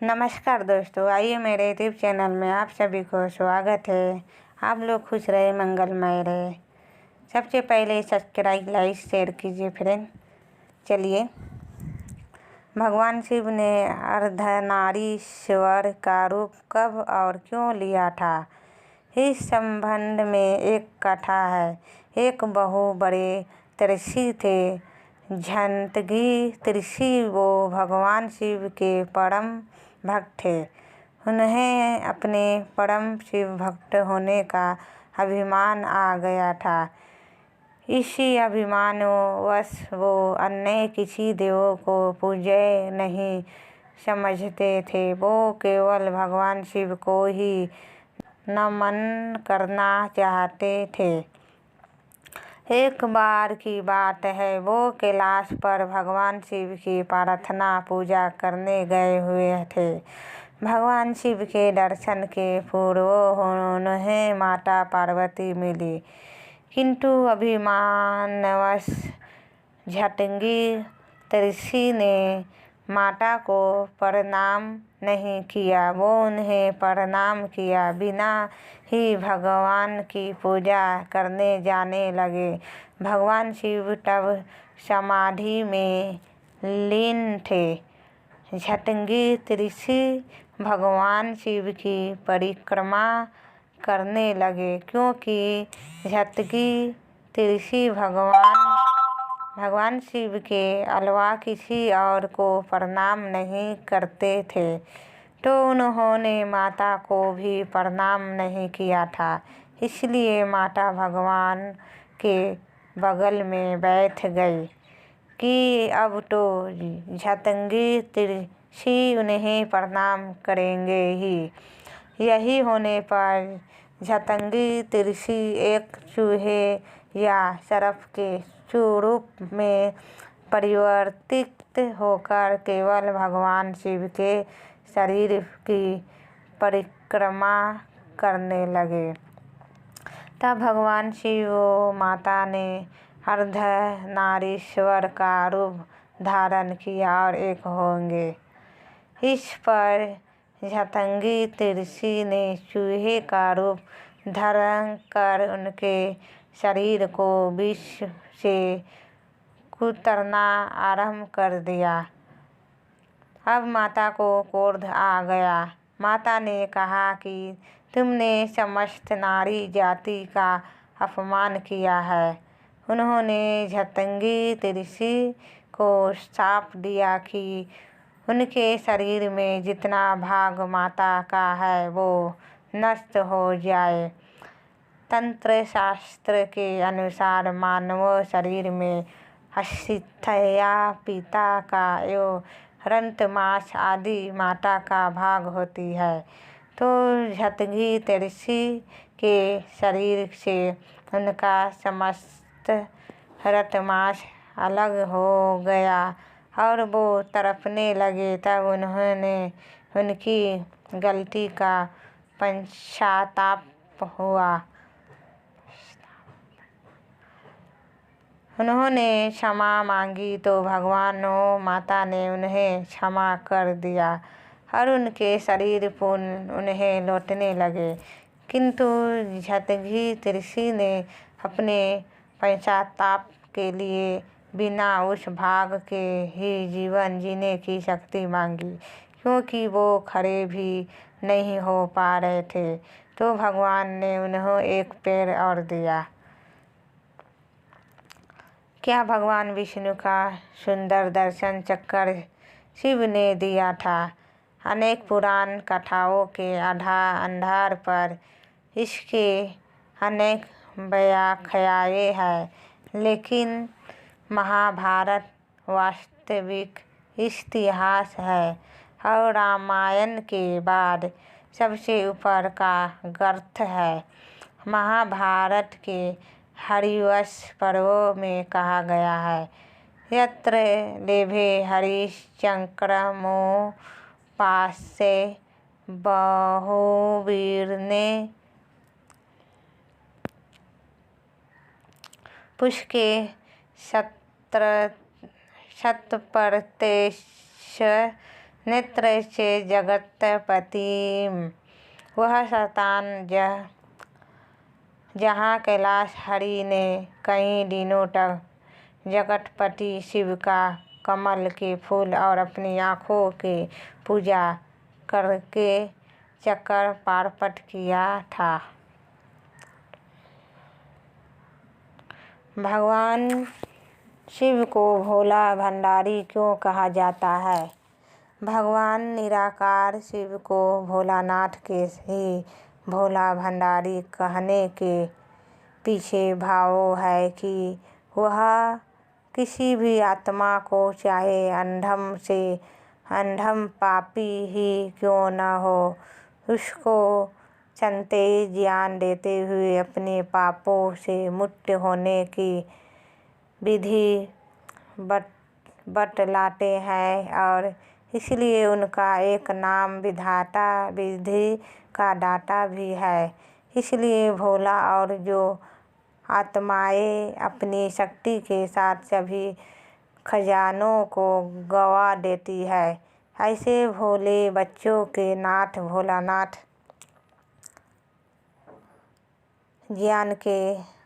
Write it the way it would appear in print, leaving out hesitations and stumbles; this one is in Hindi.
नमस्कार दोस्तों, आइए मेरे यूट्यूब चैनल में आप सभी को स्वागत है। आप लोग खुश रहे, मंगलमय रहे। सबसे पहले सब्सक्राइब, लाइक, शेयर कीजिए फ्रेंड। चलिए, भगवान शिव ने अर्धनारीश्वर का रूप कब और क्यों लिया था, इस संबंध में एक कथा है। एक बहु बड़े ऋषि थे, झंतगी ऋषि। वो भगवान शिव के परम भक्त थे। उन्हें अपने परम शिव भक्त होने का अभिमान आ गया था। इसी अभिमानवश वो अन्य किसी देव को पूज्य नहीं समझते थे। वो केवल भगवान शिव को ही नमन करना चाहते थे। एक बार की बात है, वो कैलाश पर भगवान शिव की प्रार्थना पूजा करने गए हुए थे। भगवान शिव के दर्शन के पूर्व उन्हें माता पार्वती मिली, किंतु अभिमानवश झटंगी ऋषि ने माता को प्रणाम नहीं किया। वो उन्हें प्रणाम किया बिना ही भगवान की पूजा करने जाने लगे। भगवान शिव तब समाधि में लीन थे। झटंगी ऋषि भगवान शिव की परिक्रमा करने लगे, क्योंकि झटंगी ऋषि भगवान शिव के अलावा किसी और को प्रणाम नहीं करते थे, तो उन्होंने माता को भी प्रणाम नहीं किया था। इसलिए माता भगवान के बगल में बैठ गई कि अब तो झटंगी ऋषि उन्हें प्रणाम करेंगे ही। यही होने पर झटंगी ऋषि एक चूहे या सर्प के स्वरूप में परिवर्तित होकर केवल भगवान शिव के शरीर की परिक्रमा करने लगे। तब भगवान शिव व माता ने अर्धनारीश्वर का रूप धारण किया और एक होंगे। इस पर झटंगी ऋषि ने चूहे का रूप धारण कर उनके शरीर को विष से कुतरना आरंभ कर दिया। अब माता को क्रोध आ गया। माता ने कहा कि तुमने समस्त नारी जाति का अपमान किया है। उन्होंने झटंगी ऋषि को शाप दिया कि उनके शरीर में जितना भाग माता का है वो नष्ट हो जाए। तंत्र शास्त्र के अनुसार मानव शरीर में अस्थिया, पिता का एवं रक्त, मांस आदि माता का भाग होती है। तो झटंगी ऋषि के शरीर से उनका समस्त रक्त मांस अलग हो गया और वो तड़पने लगे। तब उन्होंने उनकी गलती का पश्चाताप हुआ। उन्होंने क्षमा मांगी तो भगवान और माता ने उन्हें क्षमा कर दिया और उनके शरीर पुनः उन्हें लौटने लगे। किंतु झटंगी ऋषि ने अपने पश्चाताप के लिए बिना उस भाग के ही जीवन जीने की शक्ति मांगी, क्योंकि वो खड़े भी नहीं हो पा रहे थे। तो भगवान ने उन्हें एक पैर और दिया। क्या भगवान विष्णु का सुंदर दर्शन चक्कर शिव ने दिया था। अनेक पुराण कथाओं के आधार पर इसके अनेक व्याख्याएं हैं, लेकिन महाभारत वास्तविक इतिहास है और रामायण के बाद सबसे ऊपर का ग्रंथ है। महाभारत के हरिवंश पर्व में कहा गया है, यत्र लेभे हरिश्चक्रमो पासे बहुवीर्ने पुष्के शतप्रत्यक्ष नेत्र से जगतपति। वह शतान जहाँ कैलाश हरि ने कई दिनों तक जगतपति शिव का कमल के फूल और अपनी आँखों की पूजा करके चक्कर पारपट किया था। भगवान शिव को भोला भंडारी क्यों कहा जाता है? भगवान निराकार शिव को भोलानाथ के ही भोला भंडारी कहने के पीछे भाव है कि वह किसी भी आत्मा को चाहे अंधम पापी ही क्यों न हो, उसको चलते ज्ञान देते हुए अपने पापों से मुक्त होने की विधि बतलाते हैं और इसलिए उनका एक नाम विधाता विधि का दाता भी है। इसलिए भोला और जो आत्माएं अपनी शक्ति के साथ सभी खजानों को गवा देती है, ऐसे भोले बच्चों के नाथ भोलानाथ ज्ञान के